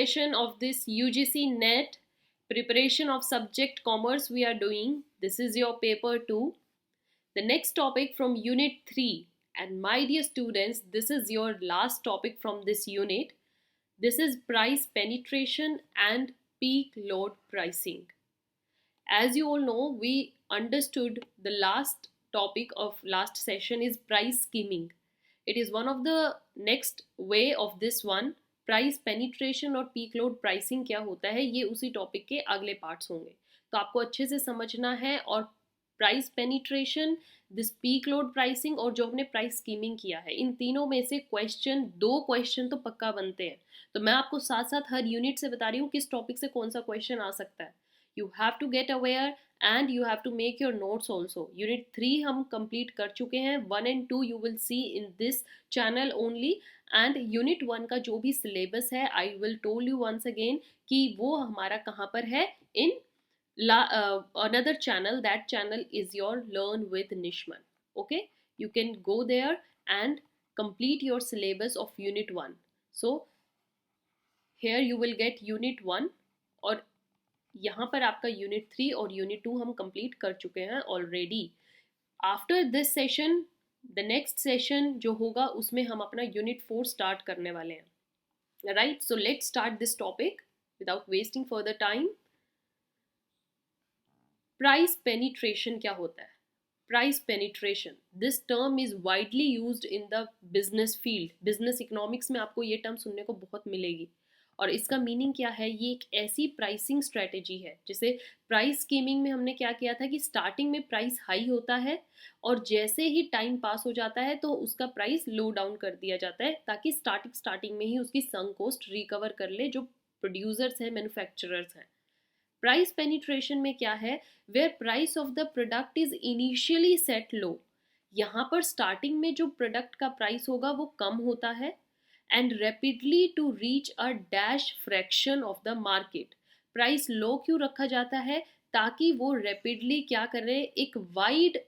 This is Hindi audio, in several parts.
session of this UGC NET preparation of subject commerce we are doing. This is your paper 2. The next topic from unit 3, and my dear students, this is your last topic from this unit. This is price penetration and peak load pricing. As you all know, we understood the last topic of last session is price skimming. It is one of the next way of this one. Price penetration और पीक लोड प्राइसिंग क्या होता है, ये उसी टॉपिक के अगले पार्ट्स होंगे, तो आपको अच्छे से समझना है. और price penetration, this peak load pricing और जो हमने प्राइस स्कीमिंग किया है, इन तीनों में से दो क्वेश्चन तो पक्का बनते हैं. तो मैं आपको साथ साथ हर यूनिट से बता रही हूँ किस टॉपिक से कौन सा क्वेश्चन आ सकता है. You have to get aware and you have to make your notes also. Unit 3 हम कंप्लीट कर चुके हैं. 1 and 2 you will see in this channel only. And unit 1 का जो भी सिलेबस है, I will tell you once again कि वो हमारा कहाँ पर है. इन another channel. That channel is your Learn with Nishman. Okay, you can go there and complete your syllabus of unit 1. So here you will get unit 1 और यहाँ पर आपका यूनिट 3 और यूनिट 2 हम कंप्लीट कर चुके हैं already. After this session, the next session जो होगा उसमें हम अपना यूनिट 4 स्टार्ट करने वाले हैं. Right, so let's start this topic without wasting further time. Price penetration क्या होता है? Price penetration, this term is widely used in the business field. Business economics में आपको ये टर्म सुनने को बहुत मिलेगी. और इसका मीनिंग क्या है? ये एक ऐसी प्राइसिंग स्ट्रेटेजी है. जैसे प्राइस स्कीमिंग में हमने क्या किया था कि स्टार्टिंग में प्राइस हाई होता है और जैसे ही टाइम पास हो जाता है तो उसका प्राइस लो डाउन कर दिया जाता है, ताकि स्टार्टिंग में ही उसकी संक कॉस्ट रिकवर कर ले जो प्रोड्यूसर्स हैं, मैन्युफैक्चरर्स हैं. प्राइस पेनिट्रेशन में क्या है? Where price of the product is initially set low. यहाँ पर स्टार्टिंग में जो प्रोडक्ट का प्राइस होगा वो कम होता है and rapidly to reach a dash fraction of the market. Price low क्यों रखा जाता है? ताकि वो रैपिडली क्या करे, एक वाइड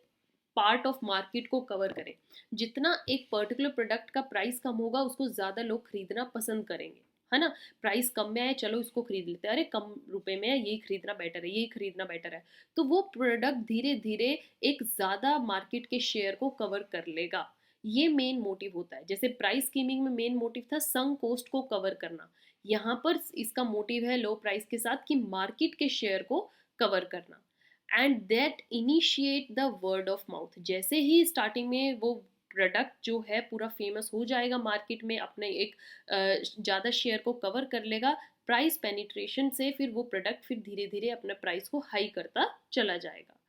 पार्ट ऑफ मार्केट को कवर करे. जितना एक पर्टिकुलर प्रोडक्ट का प्राइस कम होगा उसको ज़्यादा लोग खरीदना पसंद करेंगे, है ना. प्राइस कम में आए, चलो इसको खरीद लेते हैं, अरे कम रुपए में है, यही खरीदना बेटर है, यही खरीदना बेटर है. तो वो प्रोडक्ट धीरे धीरे एक ज़्यादा मार्केट के शेयर को कवर कर लेगा. ये मेन मोटिव होता है. जैसे प्राइस स्कीमिंग में मेन मोटिव था संक कॉस्ट को कवर करना, यहाँ पर इसका मोटिव है लो प्राइस के साथ कि मार्केट के शेयर को कवर करना. And that initiate the word of mouth. जैसे ही स्टार्टिंग में वो प्रोडक्ट जो है पूरा फेमस हो जाएगा मार्केट में, अपने एक ज़्यादा शेयर को कवर कर लेगा, प्राइस पेनिट्रेशन से फिर वो प्रोडक्ट फिर धीरे धीरे अपना प्राइस को हाई करता चला जाएगा.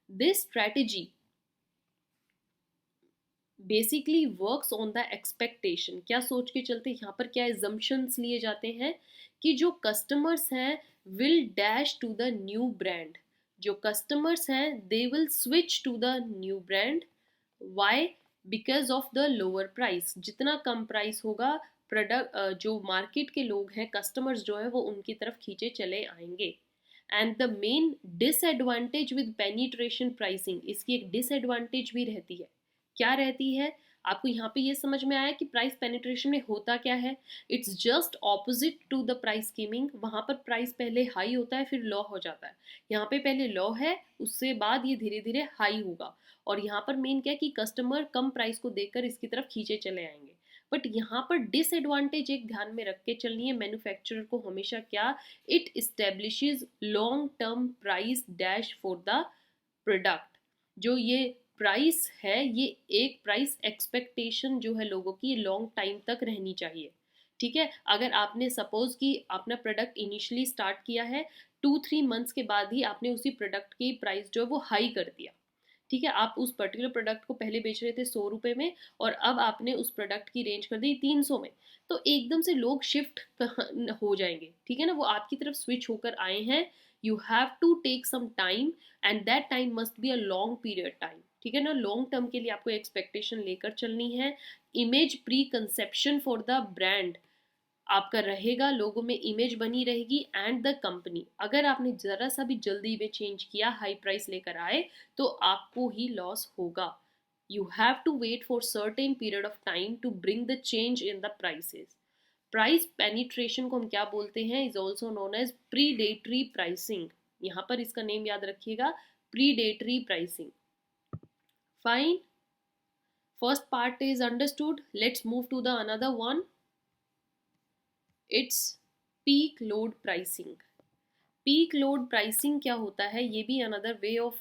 This strategy basically works on the expectation. क्या सोच के चलते, यहाँ पर क्या एजम्पशंस लिए जाते हैं कि जो कस्टमर्स हैं will dash to the new brand. जो कस्टमर्स हैं they will switch to the new brand. Why? Because of the lower price. जितना कम प्राइस होगा, प्रोडक्ट जो मार्केट के लोग हैं, कस्टमर्स जो है वो उनकी तरफ खींचे चले आएंगे. And the main disadvantage with penetration pricing, इसकी एक डिसएडवांटेज भी रहती है. क्या रहती है? आपको यहाँ पे ये समझ में आया कि प्राइस पेनिट्रेशन में होता क्या है. It's just opposite to the price skimming. वहाँ पर प्राइस पहले हाई होता है फिर लो हो जाता है. यहाँ पे पहले लो है, उससे बाद ये धीरे धीरे हाई होगा. और यहाँ पर मेन क्या है कि कस्टमर कम प्राइस को देखकर इसकी तरफ खींचे चले आएंगे. बट यहाँ पर डिसएडवांटेज एक ध्यान में रख के चलनी है मैन्युफैक्चरर को हमेशा. क्या? It establishes long term price dash for the product. जो ये प्राइस है, ये एक प्राइस एक्सपेक्टेशन जो है लोगों की लॉन्ग टाइम तक रहनी चाहिए. ठीक है, अगर आपने सपोज कि अपना प्रोडक्ट इनिशियली स्टार्ट किया है, 2-3 मंथ्स के बाद ही आपने उसी प्रोडक्ट की प्राइस जो है वो हाई कर दिया. ठीक है, आप उस पर्टिकुलर प्रोडक्ट को पहले बेच रहे थे 100 रुपये में और अब आपने उस प्रोडक्ट की रेंज कर दी 300 में, तो एकदम से लोग शिफ्ट हो जाएंगे. ठीक है ना, वो आपकी तरफ स्विच होकर आए हैं. You have to take some time and that time must be a long period time. ठीक है ना, लॉन्ग टर्म के लिए आपको एक्सपेक्टेशन लेकर चलनी है. Image pre conception for the brand आपका रहेगा, लोगों में इमेज बनी रहेगी. एंड द कंपनी, अगर आपने ज़रा सा भी जल्दी में चेंज किया, हाई प्राइस लेकर आए, तो आपको ही लॉस होगा. You have to wait for certain period of time to bring the change in the prices. Price penetration को हम क्या बोलते हैं, is also known as predatory pricing. यहाँ पर इसका नेम याद रखिएगा, predatory pricing. Fine, first part is understood, let's move to the another one, it's peak load pricing. Peak load pricing क्या होता है, ये भी another way of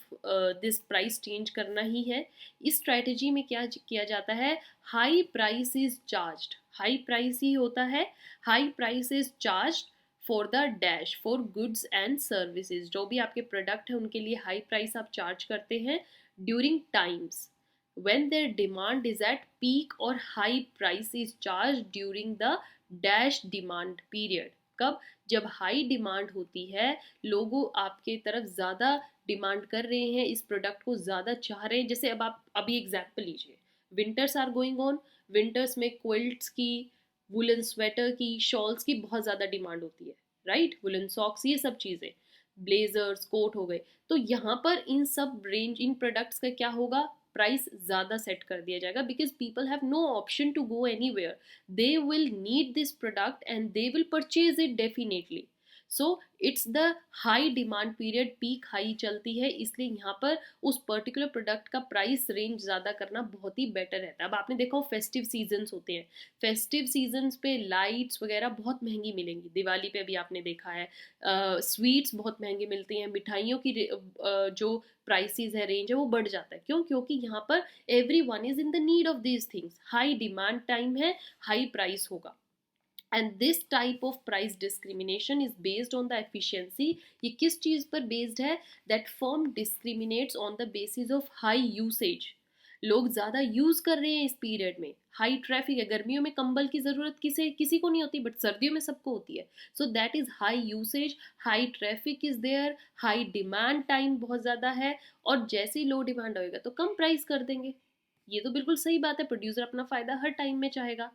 this price change करना ही है। इस स्ट्रैटेजी में क्या किया जाता है, high price is charged, high price ही होता है, high price is charged for the dash, for goods and services. जो भी आपके प्रोडक्ट है उनके लिए हाई प्राइस आप चार्ज करते हैं during times when their demand is at peak, और high price is charged during the dash demand period। कब, जब हाई डिमांड होती है, लोगों आपके तरफ ज़्यादा डिमांड कर रहे हैं, इस प्रोडक्ट को ज़्यादा चाह रहे हैं। जैसे अब आप अभी एग्जाम्पल लीजिए, winters are going on, winters में क्विल्ट्स की, वुलन स्वेटर की, शॉल्स की बहुत ज़्यादा डिमांड होती है, राइट, वुलन सॉक्स, ये सब चीज़ें, ब्लेजर्स, कोट हो गए। तो यहाँ पर इन सब रेंज, इन प्रोडक्ट्स का क्या होगा, प्राइस ज़्यादा सेट कर दिया जाएगा, because people have no option to go anywhere, they will need this product and they will purchase it definitely. So it's the high demand period, peak high चलती है, इसलिए यहाँ पर उस पर्टिकुलर प्रोडक्ट का प्राइस रेंज ज़्यादा करना बहुत ही बेटर रहता है। अब आपने देखा हो फेस्टिव सीजन्स होते हैं, फेस्टिव सीजन्स पे लाइट्स वगैरह बहुत महंगी मिलेंगी, दिवाली पे भी आपने देखा है, स्वीट्स बहुत महंगी मिलती हैं, मिठाइयों की जो प्राइसेस है, रेंज है, वो बढ़ जाता है। क्यों, क्योंकि यहाँ पर every one is in the need of these things, high demand time है, हाई प्राइस होगा। And this type of price discrimination is based on the efficiency. ये किस चीज़ पर बेस्ड है, that firm discriminates on the basis of high usage. लोग ज़्यादा यूज़ कर रहे हैं इस पीरियड में, हाई ट्रैफिक है, गर्मियों में कंबल की ज़रूरत किसी को नहीं होती, बट सर्दियों में सबको होती है। So that is high usage, high traffic is there, high demand time बहुत ज़्यादा है, और जैसे ही लो डिमांड होएगा तो कम प्राइस कर देंगे। ये तो बिल्कुल सही बात है, प्रोड्यूसर अपना फ़ायदा हर टाइम में चाहेगा।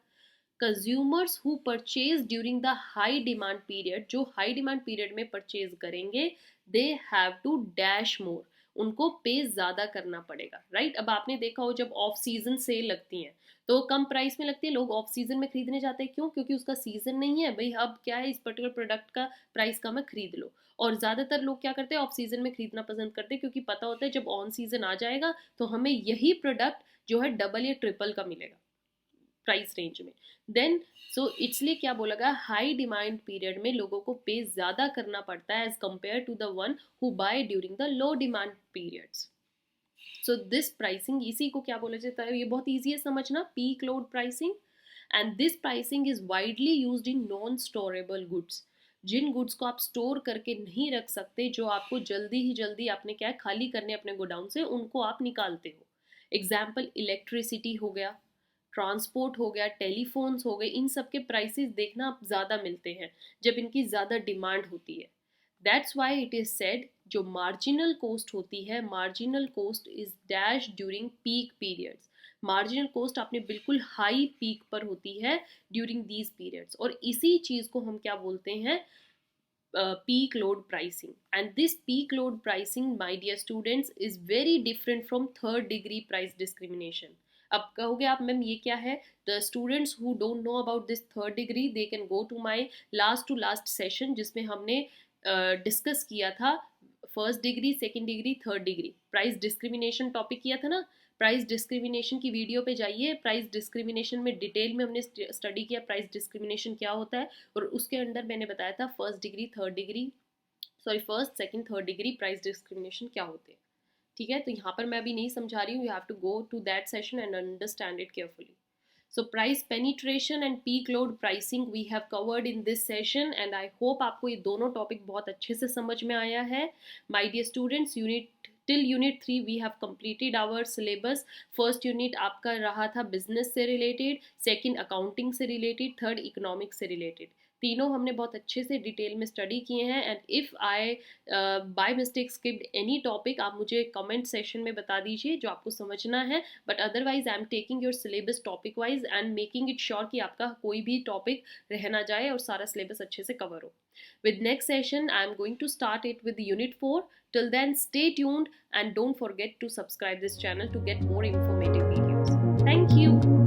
Consumers who purchase during the high demand period, जो हाई डिमांड पीरियड में परचेज करेंगे, they have to dash more, उनको पे ज़्यादा करना पड़ेगा, राइट। अब आपने देखा हो जब ऑफ सीजन सेल लगती हैं तो कम प्राइस में लगती है, लोग ऑफ सीजन में खरीदने जाते हैं, क्यों, क्योंकि उसका सीजन नहीं है भाई, अब क्या है, इस पर्टिकुलर प्रोडक्ट का प्राइस कम है, खरीद लो। और ज़्यादातर लोग क्या करते हैं, ऑफ सीजन में खरीदना पसंद करते हैं, क्योंकि पता होता है जब ऑन सीजन आ जाएगा तो हमें यही प्रोडक्ट जो है डबल या ट्रिपल का मिलेगा प्राइस रेंज में। देन सो इसलिए क्या बोला गया, हाई डिमांड पीरियड में लोगों को पे ज़्यादा करना पड़ता है as compare to the one who buy during the low demand periods. So this pricing, इसी को क्या बोला जाता है, ये बहुत ईजी है समझना, peak load pricing. And this pricing is widely used in non storable goods. जिन गुड्स को आप स्टोर करके नहीं रख सकते, जो आपको जल्दी ही जल्दी आपने क्या है खाली करने अपने गोडाउन से, उनको आप निकालते हो। एग्जाम्पल इलेक्ट्रिसिटी हो गया, ट्रांसपोर्ट हो गया, टेलीफोन्स हो गए, इन सब के प्राइसेस देखना ज़्यादा मिलते हैं जब इनकी ज़्यादा डिमांड होती है। That's why it is said, जो मार्जिनल कॉस्ट होती है, marginal cost is dash during peak periods. Marginal cost आपने बिल्कुल हाई पीक पर होती है ड्यूरिंग दीज पीरियड्स, और इसी चीज़ को हम क्या बोलते हैं, peak load pricing. And this peak load pricing, my dear students, is very different from third degree price discrimination. अब कहोगे आप मैम ये क्या है, the students who don't know about this third degree, they can go to my last to last session, जिसमें हमने डिस्कस किया था first degree, second degree, third degree price discrimination topic किया था ना। प्राइस डिस्क्रिमिनेशन की वीडियो पे जाइए, प्राइस डिस्क्रिमिनेशन में डिटेल में हमने स्टडी किया प्राइस डिस्क्रिमिनेशन क्या होता है, और उसके अंदर मैंने बताया था first degree, third degree, sorry first second third degree price discrimination क्या होते हैं। ठीक है, तो यहाँ पर मैं अभी नहीं समझा रही हूँ, you have to go to that session and understand it carefully. So price penetration and peak load pricing we have covered in this session and I hope आपको ये दोनों टॉपिक बहुत अच्छे से समझ में आया है. My dear students, till unit 3 we have completed our syllabus. First unit आपका रहा था business से related, second accounting से related, third economics से related. तीनों हमने बहुत अच्छे से डिटेल में स्टडी किए हैं. And if I by mistake skipped any topic, आप मुझे कमेंट सेशन में बता दीजिए जो आपको समझना है. But otherwise I am taking your syllabus topic wise and making it sure कि आपका कोई भी टॉपिक रह ना जाए और सारा सिलेबस अच्छे से कवर हो. With next session, I am going to start it with Unit 4. Till then, stay tuned and don't forget to subscribe this channel to get more informative videos. Thank you.